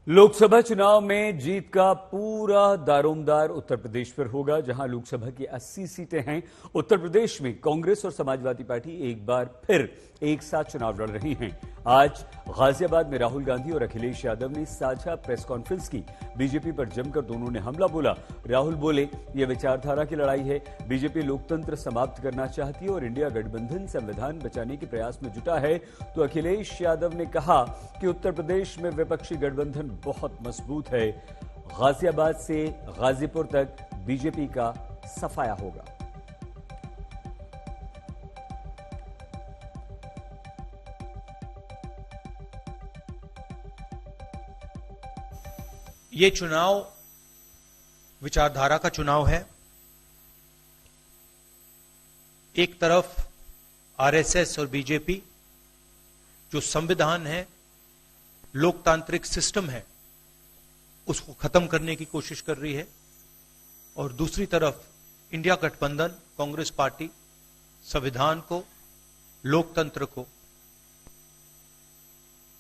लोकसभा चुनाव में जीत का पूरा दारोमदार उत्तर प्रदेश पर होगा, जहां लोकसभा की 80 सीटें हैं। उत्तर प्रदेश में कांग्रेस और समाजवादी पार्टी एक बार फिर एक साथ चुनाव लड़ रही हैं। आज गाजियाबाद में राहुल गांधी और अखिलेश यादव ने साझा प्रेस कॉन्फ्रेंस की। बीजेपी पर जमकर दोनों ने हमला बोला। राहुल बोले, यह विचारधारा की लड़ाई है। बीजेपी लोकतंत्र समाप्त करना चाहती है और इंडिया गठबंधन संविधान बचाने के प्रयास में जुटा है। तो अखिलेश यादव ने कहा कि उत्तर प्रदेश में विपक्षी गठबंधन बहुत मजबूत है। गाजियाबाद से गाजीपुर तक बीजेपी का सफाया होगा। ये चुनाव विचारधारा का चुनाव है। एक तरफ आरएसएस और बीजेपी जो संविधान है, लोकतांत्रिक सिस्टम है, उसको खत्म करने की कोशिश कर रही है, और दूसरी तरफ इंडिया गठबंधन कांग्रेस पार्टी संविधान को, लोकतंत्र को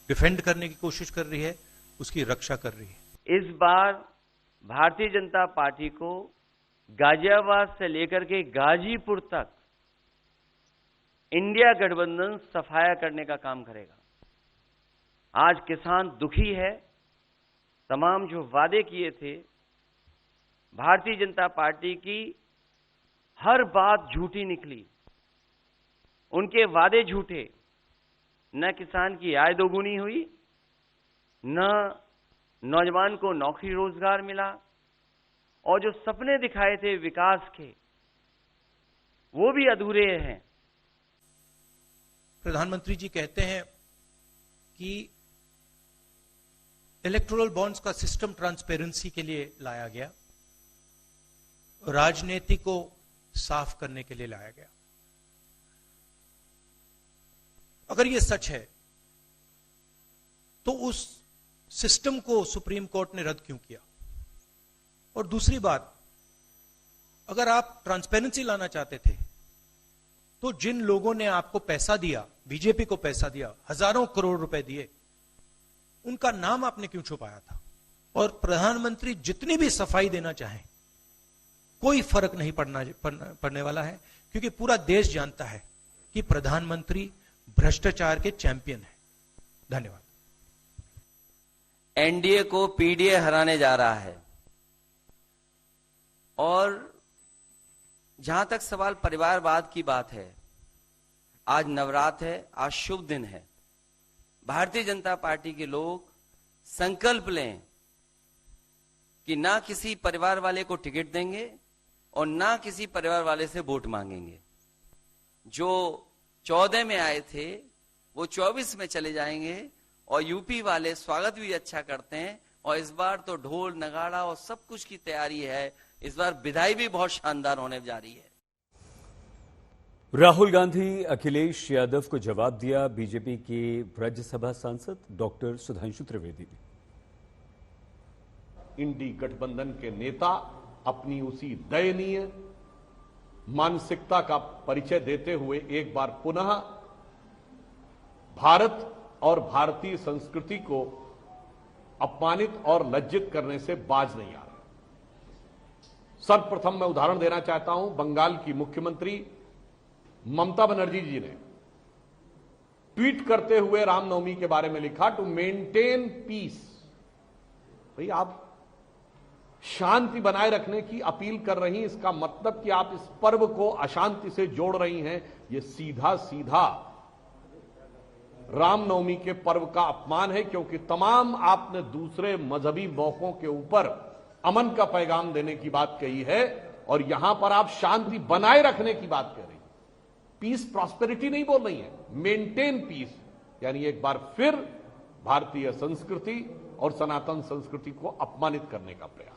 डिफेंड करने की कोशिश कर रही है, उसकी रक्षा कर रही है। इस बार भारतीय जनता पार्टी को गाजियाबाद से लेकर के गाजीपुर तक इंडिया गठबंधन सफाया करने का काम करेगा। आज किसान दुखी है। तमाम जो वादे किए थे, भारतीय जनता पार्टी की हर बात झूठी निकली। उनके वादे झूठे। न किसान की आय दोगुनी हुई, न नौजवान को नौकरी रोजगार मिला, और जो सपने दिखाए थे विकास के, वो भी अधूरे हैं। प्रधानमंत्री जी कहते हैं कि इलेक्टोरल बॉन्ड्स का सिस्टम ट्रांसपेरेंसी के लिए लाया गया, राजनीति को साफ करने के लिए लाया गया। अगर यह सच है तो उस सिस्टम को सुप्रीम कोर्ट ने रद्द क्यों किया? और दूसरी बात, अगर आप ट्रांसपेरेंसी लाना चाहते थे तो जिन लोगों ने आपको पैसा दिया, बीजेपी को पैसा दिया, हजारों करोड़ रुपए दिए, उनका नाम आपने क्यों छुपाया था? और प्रधानमंत्री जितनी भी सफाई देना चाहें, कोई फर्क नहीं पड़ने वाला है, क्योंकि पूरा देश जानता है कि प्रधानमंत्री भ्रष्टाचार के चैंपियन है। धन्यवाद। एनडीए को पीडीए हराने जा रहा है। और जहां तक सवाल परिवारवाद की बात है, आज नवरात्र है, आज शुभ दिन है। भारतीय जनता पार्टी के लोग संकल्प लें कि ना किसी परिवार वाले को टिकट देंगे और ना किसी परिवार वाले से वोट मांगेंगे। जो 14 में आए थे वो 24 में चले जाएंगे, और यूपी वाले स्वागत भी अच्छा करते हैं। और इस बार तो ढोल नगाड़ा और सब कुछ की तैयारी है। इस बार विदाई भी बहुत शानदार होने जा रही है। राहुल गांधी अखिलेश यादव को जवाब दिया बीजेपी के राज्यसभा सांसद डॉक्टर सुधांशु त्रिवेदी ने। इंडी गठबंधन के नेता अपनी उसी दयनीय मानसिकता का परिचय देते हुए एक बार पुनः भारत और भारतीय संस्कृति को अपमानित और लज्जित करने से बाज नहीं आ रहे। सर्वप्रथम मैं उदाहरण देना चाहता हूं। बंगाल की मुख्यमंत्री ममता बनर्जी जी ने ट्वीट करते हुए रामनवमी के बारे में लिखा, टू मेंटेन पीस। भाई, आप शांति बनाए रखने की अपील कर रही हैं, इसका मतलब कि आप इस पर्व को अशांति से जोड़ रही हैं। यह सीधा सीधा रामनवमी के पर्व का अपमान है, क्योंकि तमाम आपने दूसरे मजहबी मौकों के ऊपर अमन का पैगाम देने की बात कही है, और यहां पर आप शांति बनाए रखने की बात कह रही हैं। पीस प्रॉस्पेरिटी नहीं बोल रही है, मेंटेन पीस, यानी एक बार फिर भारतीय संस्कृति और सनातन संस्कृति को अपमानित करने का प्रयास।